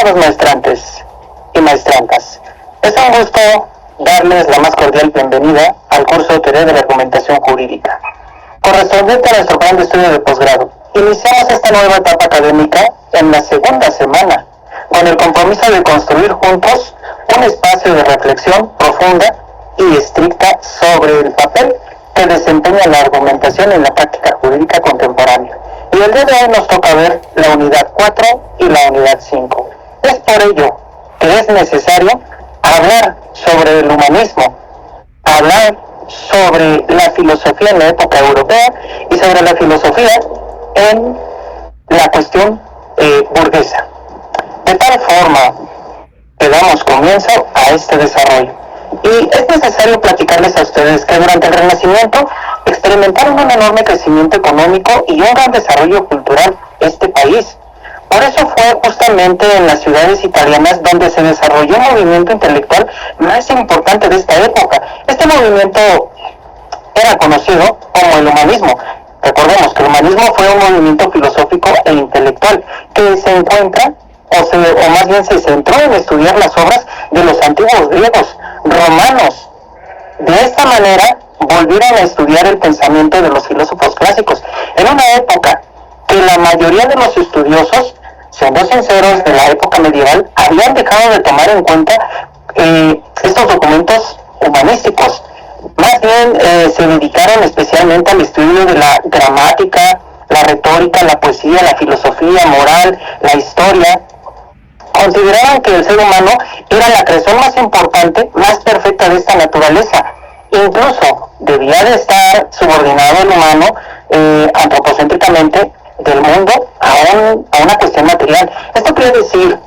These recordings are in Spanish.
Estimados maestrantes y maestrantas, es un gusto darles la más cordial bienvenida al curso de Teoría de la Argumentación Jurídica, correspondiente a nuestro plan de estudio de posgrado. Iniciamos esta nueva etapa académica en la segunda semana, con el compromiso de construir juntos un espacio de reflexión profunda y estricta sobre el papel que desempeña la argumentación en la práctica jurídica contemporánea. Y el día de hoy nos toca ver la unidad 4 y la unidad 5. Es por ello que es necesario hablar sobre el humanismo, hablar sobre la filosofía en la época europea y sobre la filosofía en la cuestión burguesa. De tal forma que damos comienzo a este desarrollo. Y es necesario platicarles a ustedes que durante el Renacimiento experimentaron un enorme crecimiento económico y un gran desarrollo cultural este país. Por eso fue justamente en las ciudades italianas donde se desarrolló el movimiento intelectual más importante de esta época. Este movimiento era conocido como el humanismo. Recordemos que el humanismo fue un movimiento filosófico e intelectual que se encuentra, o más bien se centró en estudiar las obras de los antiguos griegos, romanos. De esta manera volvieron a estudiar el pensamiento de los filósofos clásicos, en una época que la mayoría de los estudiosos, siendo sinceros, de la época medieval, habían dejado de tomar en cuenta estos documentos humanísticos. Más bien se dedicaron especialmente al estudio de la gramática, la retórica, la poesía, la filosofía moral, la historia. Consideraban que el ser humano era la creación más importante, más perfecta de esta naturaleza. Incluso debía de estar subordinado el humano antropocéntricamente del mundo a una cuestión material. Esto quiere decir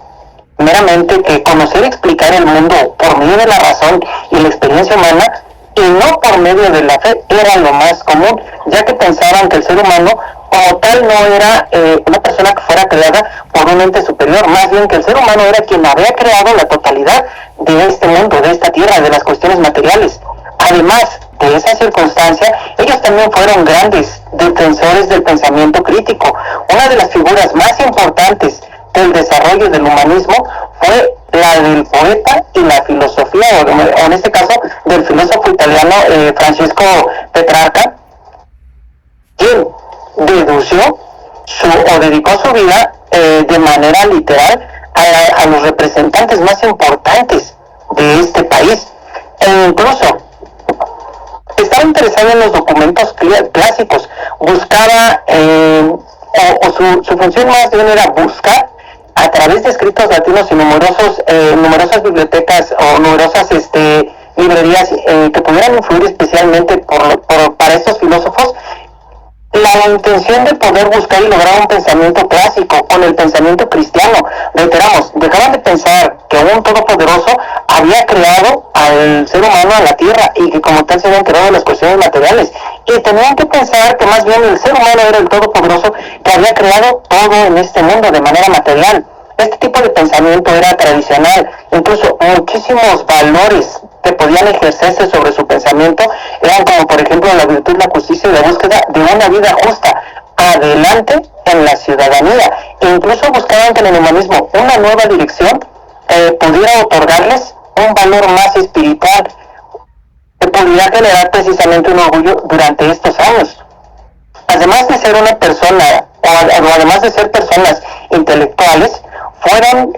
meramente que conocer y explicar el mundo por medio de la razón y la experiencia humana y no por medio de la fe era lo más común, ya que pensaban que el ser humano como tal no era una persona que fuera creada por un ente superior, más bien que el ser humano era quien había creado la totalidad de este mundo, de esta tierra, de las cuestiones materiales. Además de esa circunstancia, ellos también fueron grandes defensores del pensamiento crítico. Una de las figuras más importantes del desarrollo del humanismo fue la del poeta y la filosofía, o en este caso del filósofo italiano Francesco Petrarca, quien dedució o dedicó su vida de manera literal a los representantes más importantes de este país, e incluso estaba interesado en los documentos clásicos, buscaba su función más bien era buscar a través de escritos latinos y numerosas bibliotecas o numerosas librerías que pudieran influir especialmente para estos filósofos, la intención de poder buscar y lograr un pensamiento clásico con el pensamiento cristiano. Reiteramos, dejaban de pensar que un todopoderoso había creado al ser humano, a la tierra, y que como tal se habían creado las cuestiones materiales, y tenían que pensar que más bien el ser humano era el todopoderoso que había creado todo en este mundo de manera material. Este tipo de pensamiento era tradicional, incluso muchísimos valores que podían ejercerse sobre su pensamiento eran como por ejemplo la virtud, la justicia y la búsqueda de una vida justa adelante en la ciudadanía. E incluso buscaban que en el humanismo una nueva dirección pudiera otorgarles un valor más espiritual que pudiera generar precisamente un orgullo durante estos años. Además de ser una persona, o además de ser personas intelectuales, fueron,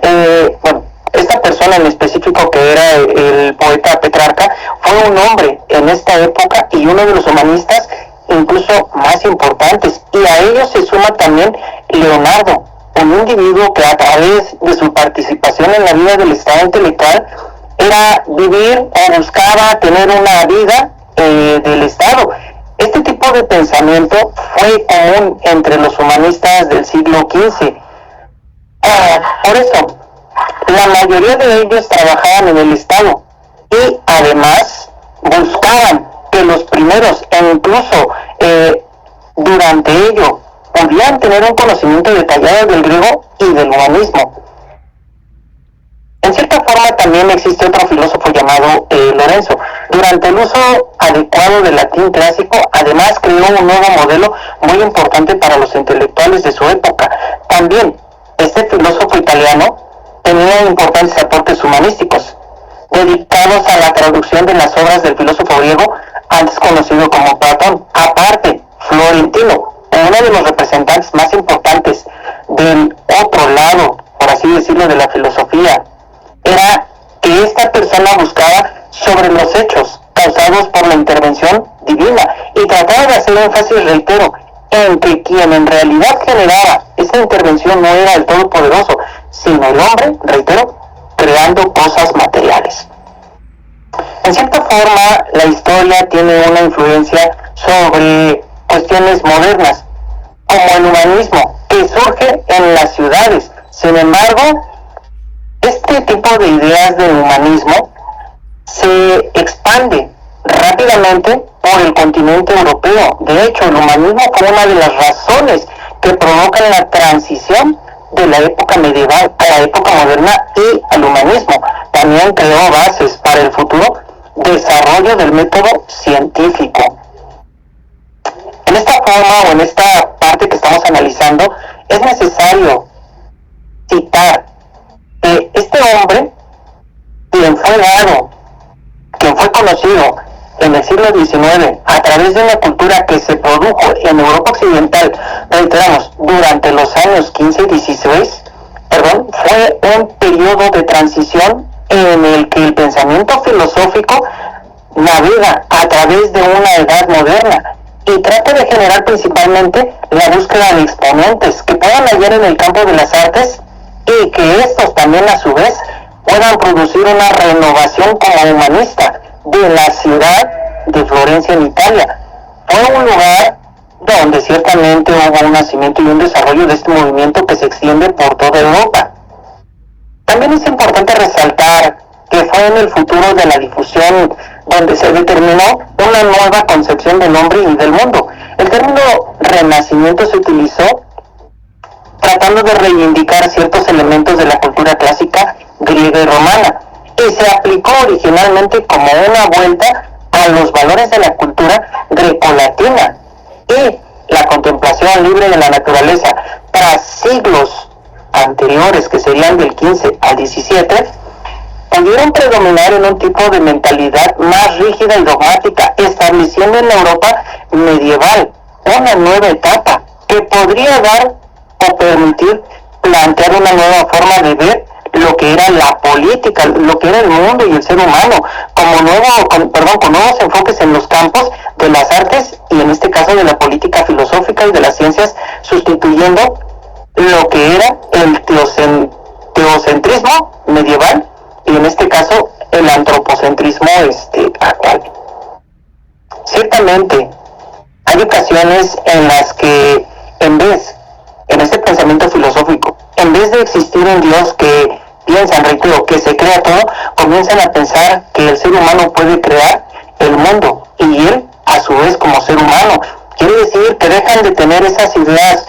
esta persona en específico que era el poeta Petrarca, fue un hombre en esta época y uno de los humanistas incluso más importantes, y a ellos se suma también Leonardo, un individuo que a través de su participación en la vida del Estado intelectual era vivir o buscaba tener una vida del Estado. Este tipo de pensamiento fue común entre los humanistas del siglo XV. Por eso, la mayoría de ellos trabajaban en el Estado y además buscaban que los primeros, e incluso durante ello, podían tener un conocimiento detallado del griego y del humanismo. En cierta forma también existe otro filósofo llamado Lorenzo. Durante el uso adecuado del latín clásico, además creó un nuevo modelo muy importante para los intelectuales de su época. También este filósofo italiano tenía importantes aportes humanísticos, dedicados a la traducción de las obras del filósofo griego antes conocido como Platón. Aparte, Florentino, uno de los representantes más importantes del otro lado, por así decirlo, de la filosofía, era que esta persona buscaba sobre los hechos causados por la intervención divina y trataba de hacer énfasis, reitero, en que quien en realidad generaba esa intervención no era el Todopoderoso, sino el hombre, reitero, creando cosas materiales. En cierta forma, la historia tiene una influencia sobre cuestiones modernas, como el humanismo, que surge en las ciudades. Sin embargo, este tipo de ideas del humanismo se expande rápidamente por el continente europeo. De hecho, el humanismo fue una de las razones que provocan la transición de la época medieval a la época moderna y al humanismo. También creó bases para el futuro desarrollo del método científico. En esta forma o en esta parte que estamos analizando, es necesario citar que este hombre, quien fue dado, quien fue conocido en el siglo XIX a través de una cultura que se produjo en Europa Occidental, reiteramos, durante los años 15 y 16, fue un periodo de transición en el que el pensamiento filosófico navega a través de una edad moderna y trata de generar principalmente la búsqueda de exponentes que puedan hallar en el campo de las artes y que estos también a su vez puedan producir una renovación como humanista de la ciudad de Florencia en Italia. Fue un lugar donde ciertamente hubo un nacimiento y un desarrollo de este movimiento que se extiende por toda Europa. También es importante resaltar que fue en el futuro de la difusión donde se determinó una nueva concepción del hombre y del mundo. El término renacimiento se utilizó tratando de reivindicar ciertos elementos de la cultura clásica griega y romana, y se aplicó originalmente como una vuelta a los valores de la cultura grecolatina y la contemplación libre de la naturaleza. Tras siglos anteriores, que serían del 15 al 17, pudieron predominar en un tipo de mentalidad más rígida y dogmática, estableciendo en la Europa medieval una nueva etapa que podría dar o permitir plantear una nueva forma de ver lo que era la política, lo que era el mundo y el ser humano, con nuevos enfoques en los campos de las artes y en este caso de la política filosófica y de las ciencias, sustituyendo lo que era el teocentrismo medieval y en este caso el antropocentrismo actual. Ciertamente hay ocasiones en las que en este pensamiento filosófico, en vez de existir un Dios que piensan, reitero, que se crea todo, comienzan a pensar que el ser humano puede crear el mundo y él a su vez como ser humano. Quiere decir que dejan de tener esas ideas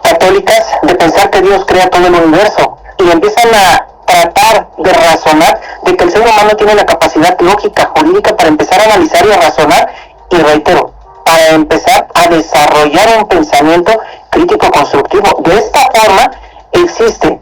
católicas de pensar que Dios crea todo el universo y empiezan a tratar de razonar de que el ser humano tiene la capacidad lógica, jurídica para empezar a analizar y a razonar y reitero, para empezar a desarrollar un pensamiento crítico constructivo. De esta forma existe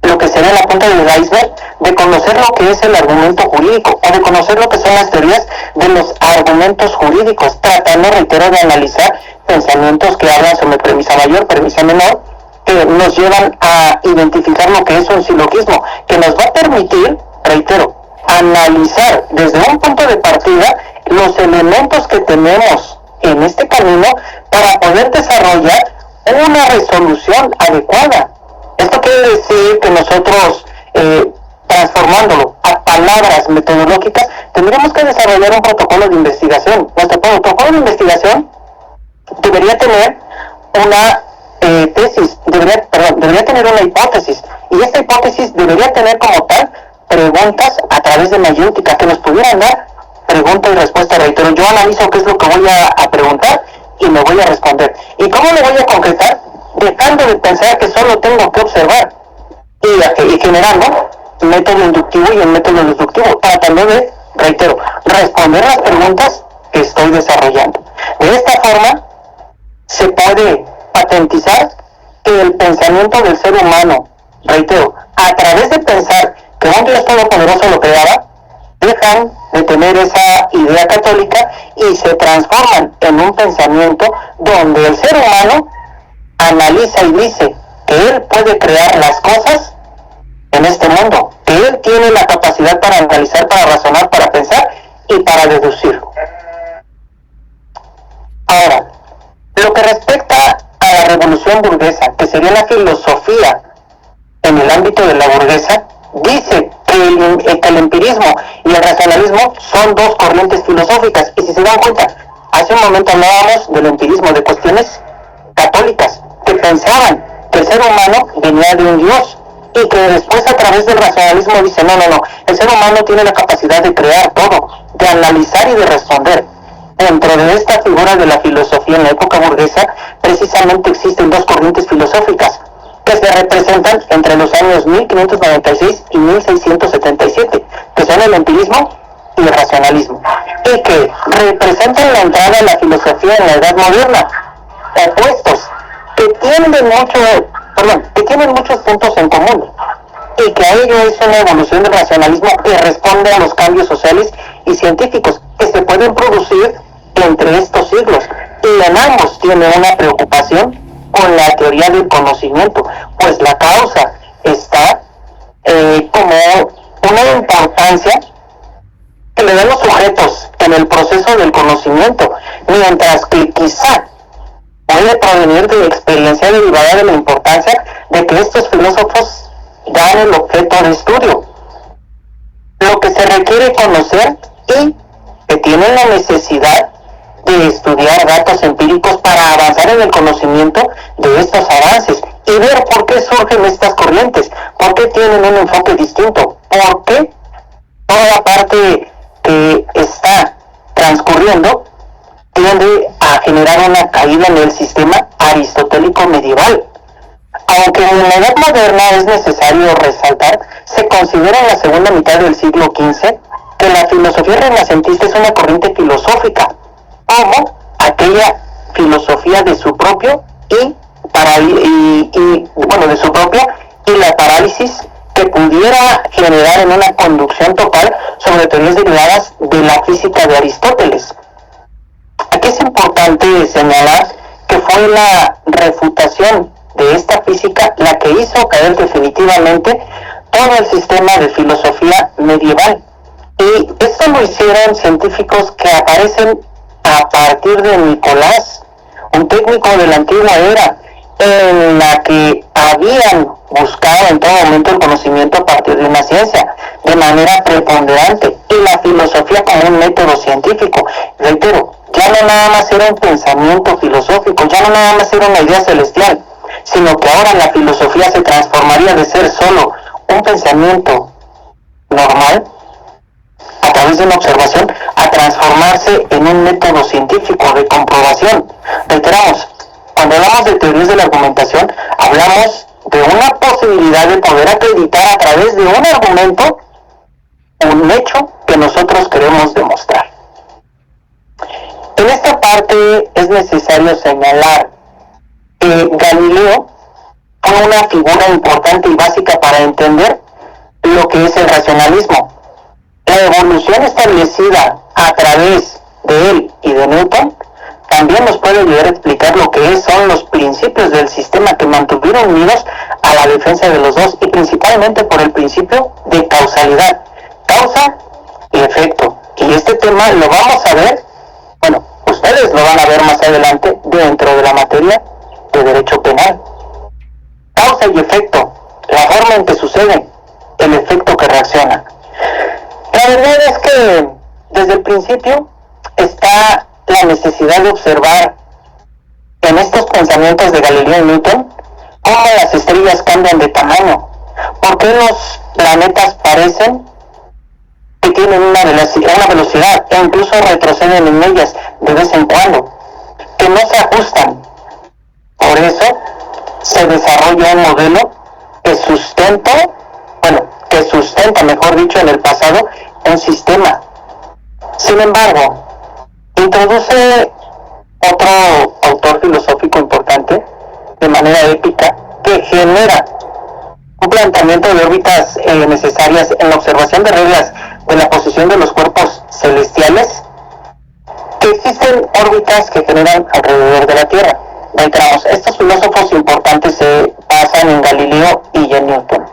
lo que sería la punta del iceberg de conocer lo que es el argumento jurídico o de conocer lo que son las teorías de los argumentos jurídicos, tratando, reitero, de analizar pensamientos que hablan sobre premisa mayor, premisa menor, que nos llevan a identificar lo que es un silogismo, que nos va a permitir, reitero, analizar desde un punto de partida los elementos que tenemos en este camino para poder desarrollar una resolución adecuada. Esto quiere decir que nosotros, transformándolo a palabras metodológicas, tendríamos que desarrollar un protocolo de investigación. Nuestro protocolo de investigación debería tener una debería tener una hipótesis, y esta hipótesis debería tener como tal preguntas a través de mayéutica que nos pudieran dar pregunta y respuesta. Reitero, yo analizo qué es lo que voy a preguntar y me voy a responder. ¿Y cómo lo voy a concretar? Dejando de pensar que solo tengo que observar y generando un método inductivo y un método deductivo, tratando de, reitero, responder las preguntas que estoy desarrollando. De esta forma se puede patentizar que el pensamiento del ser humano reitero, a través de pensar que un Dios todopoderoso lo creaba, dejan de tener esa idea católica y se transforman en un pensamiento donde el ser humano analiza y dice que él puede crear las cosas en este mundo, que él tiene la capacidad para analizar, para razonar, para pensar y para deducir. Ahora, lo que respecta a la revolución burguesa, que sería la filosofía en el ámbito de la burguesa, dice que el empirismo y el racionalismo son dos corrientes filosóficas. Y si se dan cuenta, hace un momento hablábamos del empirismo, de cuestiones católicas, que pensaban que el ser humano venía de un Dios, y que después a través del racionalismo dice, no, el ser humano tiene la capacidad de crear todo, de analizar y de responder. Dentro de esta figura de la filosofía en la época burguesa, precisamente existen dos corrientes filosóficas que se representan entre los años 1596 y 1677, que son el empirismo y el racionalismo, y que representan la entrada de la filosofía en la Edad Moderna, opuestos, que tienen muchos puntos en común, y que a ello es una evolución del racionalismo que responde a los cambios sociales y científicos que se pueden producir entre estos siglos, y en ambos tiene una preocupación con la teoría del conocimiento, pues la causa está como una importancia que le dan los sujetos en el proceso del conocimiento, mientras que quizá puede provenir de experiencia derivada de la importancia de que estos filósofos dan el objeto de estudio, lo que se requiere conocer, y que tienen la necesidad de estudiar datos empíricos para avanzar en el conocimiento de estos avances y ver por qué surgen estas corrientes, por qué tienen un enfoque distinto, por qué toda la parte que está transcurriendo tiende a generar una caída en el sistema aristotélico medieval. Aunque en la Edad Moderna es necesario resaltar, se considera en la segunda mitad del siglo XV que la filosofía renacentista es una corriente filosófica, como aquella filosofía de su propio de su propia y la parálisis que pudiera generar en una conducción total sobre teorías derivadas de la física de Aristóteles. Aquí es importante señalar que fue la refutación de esta física la que hizo caer definitivamente todo el sistema de filosofía medieval. Y esto lo hicieron científicos que aparecen a partir de Nicolás, un técnico de la antigua era, en la que habían buscado en todo momento el conocimiento a partir de una ciencia, de manera preponderante, y la filosofía como un método científico. Reitero, ya no nada más era un pensamiento filosófico, ya no nada más era una idea celestial, sino que ahora la filosofía se transformaría de ser solo un pensamiento normal, a través de una observación, a transformarse en un método científico de comprobación. Reiteramos, cuando hablamos de teorías de la argumentación, hablamos de una posibilidad de poder acreditar a través de un argumento un hecho que nosotros queremos demostrar. En esta parte es necesario señalar que Galileo fue una figura importante y básica para entender lo que es el racionalismo. La evolución establecida a través de él y de Newton también nos puede ayudar a explicar lo que son los principios del sistema que mantuvieron unidos a la defensa de los dos, y principalmente por el principio de causalidad, causa y efecto. Y este tema lo vamos a ver, ustedes lo van a ver más adelante dentro de la materia de derecho penal. Causa y efecto, la forma en que sucede, el efecto que reacciona. La verdad es que desde el principio está la necesidad de observar en estos pensamientos de Galileo y Newton cómo las estrellas cambian de tamaño, por qué los planetas parecen que tienen una velocidad e incluso retroceden en ellas de vez en cuando, que no se ajustan. Por eso se desarrolla un modelo que sustenta, mejor dicho, en el pasado, un sistema. Sin embargo, introduce otro autor filosófico importante de manera épica que genera un planteamiento de órbitas necesarias en la observación de reglas de la posición de los cuerpos celestiales, que existen órbitas que generan alrededor de la Tierra. Reiteramos, estos filósofos importantes se basan en Galileo y en Newton.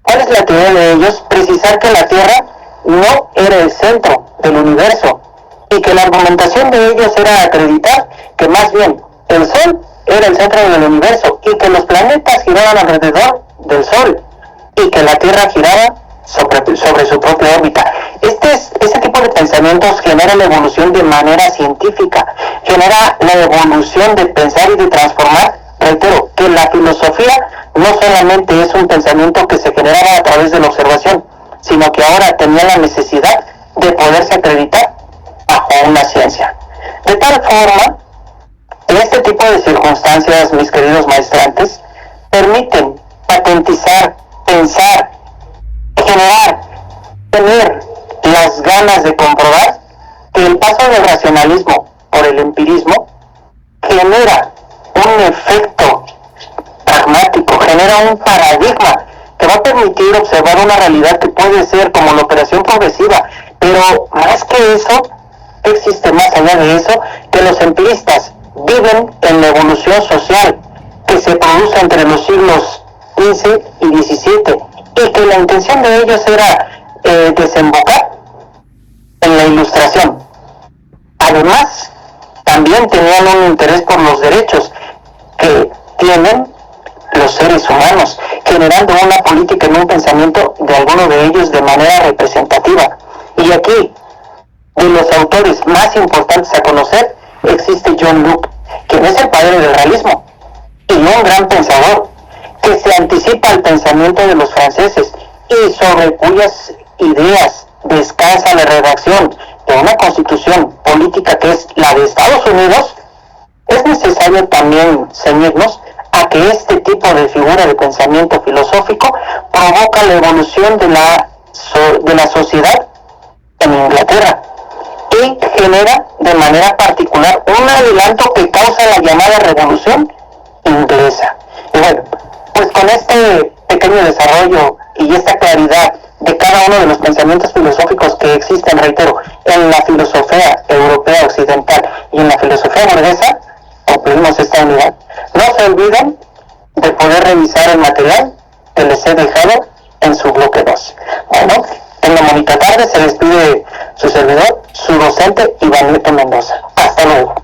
¿Cuál es la teoría de ellos? Precisar que la Tierra no era el centro del universo y que la argumentación de ellos era acreditar que más bien el Sol era el centro del universo y que los planetas giraban alrededor del Sol y que la Tierra giraba sobre su propia órbita. Este tipo de pensamientos genera la evolución de manera científica, genera la evolución de pensar y de transformar. Reitero, que la filosofía no solamente es un pensamiento que se generaba a través de la observación, sino que ahora tenía la necesidad de poderse acreditar bajo una ciencia. De tal forma, este tipo de circunstancias, mis queridos maestrantes, permiten patentizar, pensar, generar, tener las ganas de comprobar que el paso del racionalismo por el empirismo genera un efecto pragmático, genera un paradigma que va a permitir observar una realidad que puede ser como la operación progresiva, pero más que eso, existe más allá de eso, que los empiristas viven en la evolución social que se produce entre los siglos XV y XVII y que la intención de ellos era desembocar en la ilustración. Además, también tenían un interés por los derechos que tienen los seres humanos, generando una política en un pensamiento de alguno de ellos de manera representativa. Y aquí, de los autores más importantes a conocer, existe John Locke, quien es el padre del realismo y un gran pensador que se anticipa al pensamiento de los franceses y sobre cuyas ideas descansa la redacción de una constitución política que es la de Estados Unidos. Es necesario también ceñirnos a que este tipo de figura de pensamiento filosófico provoca la evolución de la sociedad en Inglaterra y genera de manera particular un adelanto que causa la llamada Revolución Inglesa. Y bueno, pues con este pequeño desarrollo y esta claridad de cada uno de los pensamientos filosóficos que existen, reitero, en la filosofía europea occidental y en la filosofía burguesa, concluimos esta unidad. No se olviden de poder revisar el material que les he dejado en su bloque 2. Bueno, tengan bonita tarde, se despide su servidor, su docente Iván Neto Mendoza. Hasta luego.